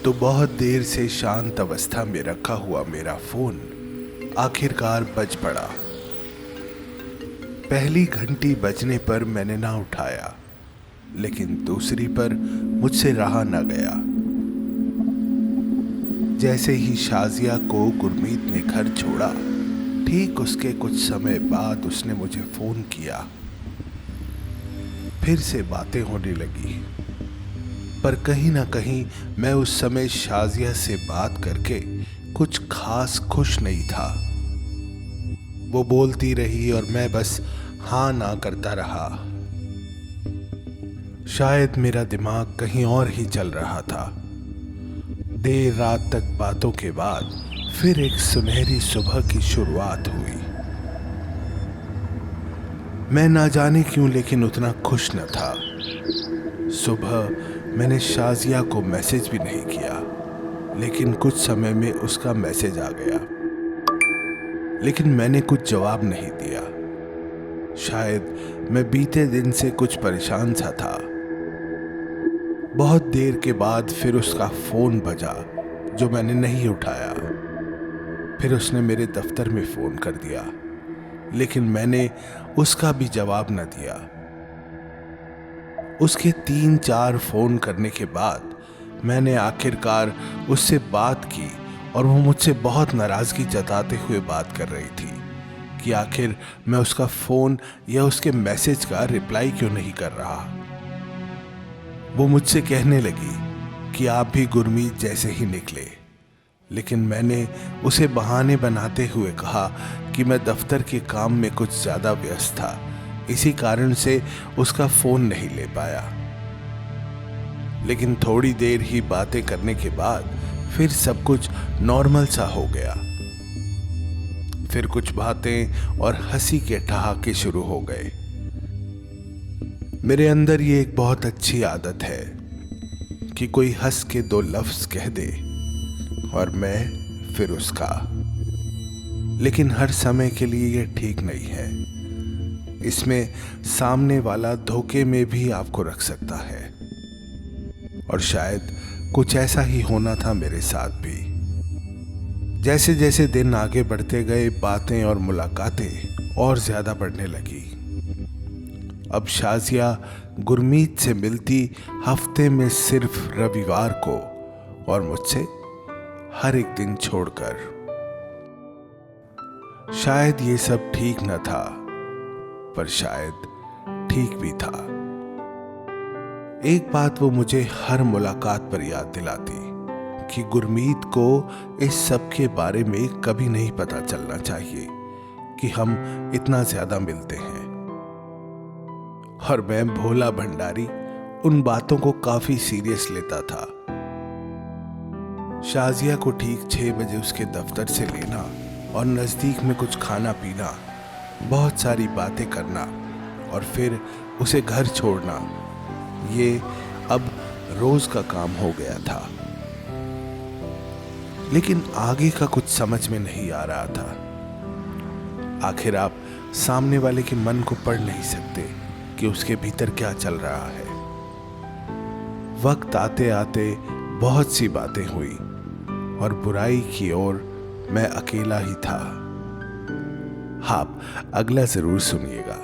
तो बहुत देर से शांत अवस्था में रखा हुआ मेरा फोन आखिरकार बज पड़ा। पहली घंटी बजने पर मैंने ना उठाया, लेकिन दूसरी पर मुझसे रहा न गया। जैसे ही शाजिया को गुरमीत ने घर छोड़ा, ठीक उसके कुछ समय बाद उसने मुझे फोन किया। फिर से बातें होने लगी, पर कहीं ना कहीं मैं उस समय शाजिया से बात करके कुछ खास खुश नहीं था। वो बोलती रही और मैं बस हाँ ना करता रहा। शायद मेरा दिमाग कहीं और ही चल रहा था। देर रात तक बातों के बाद फिर एक सुनहरी सुबह की शुरुआत हुई। मैं ना जाने क्यों लेकिन उतना खुश न था। सुबह मैंने शाजिया को मैसेज भी नहीं किया, लेकिन कुछ समय में उसका मैसेज आ गया। लेकिन मैंने कुछ जवाब नहीं दिया। शायद मैं बीते दिन से कुछ परेशान सा था। बहुत देर के बाद फिर उसका फोन बजा, जो मैंने नहीं उठाया। फिर उसने मेरे दफ्तर में फोन कर दिया, लेकिन मैंने उसका भी जवाब न दिया। उसके 3-4 फोन करने के बाद मैंने आखिरकार उससे बात की और वो मुझसे बहुत नाराजगी जताते हुए बात कर रही थी कि आखिर मैं उसका फोन या उसके मैसेज का रिप्लाई क्यों नहीं कर रहा। वो मुझसे कहने लगी कि आप भी गुरमीत जैसे ही निकले, लेकिन मैंने उसे बहाने बनाते हुए कहा कि मैं दफ्तर के काम में कुछ ज्यादा व्यस्त था, इसी कारण से उसका फोन नहीं ले पाया। लेकिन थोड़ी देर ही बातें करने के बाद फिर सब कुछ नॉर्मल सा हो गया। फिर कुछ बातें और हंसी के ठहाके शुरू हो गए। मेरे अंदर ये एक बहुत अच्छी आदत है कि कोई हंस के 2 लफ्ज कह दे और मैं फिर उसका। लेकिन हर समय के लिए ये ठीक नहीं है। इसमें सामने वाला धोखे में भी आपको रख सकता है, और शायद कुछ ऐसा ही होना था मेरे साथ भी। जैसे जैसे दिन आगे बढ़ते गए, बातें और मुलाकातें और ज्यादा बढ़ने लगी। अब शाजिया गुरमीत से मिलती हफ्ते में सिर्फ रविवार को, और मुझसे हर एक दिन छोड़कर। शायद ये सब ठीक न था, पर शायद ठीक भी था। एक बात वो मुझे हर मुलाकात पर याद दिलाती कि गुरमीत को इस सब के बारे में कभी नहीं पता चलना चाहिए कि हम इतना ज्यादा मिलते हैं। और मैं भोला भंडारी उन बातों को काफी सीरियस लेता था। शाजिया को ठीक 6 बजे उसके दफ्तर से लेना और नजदीक में कुछ खाना पीना, बहुत सारी बातें करना और फिर उसे घर छोड़ना, ये अब रोज का काम हो गया था। लेकिन आगे का कुछ समझ में नहीं आ रहा था। आखिर आप सामने वाले के मन को पढ़ नहीं सकते कि उसके भीतर क्या चल रहा है। वक्त आते आते बहुत सी बातें हुई और बुराई की ओर मैं अकेला ही था। आप अगला जरूर सुनिएगा।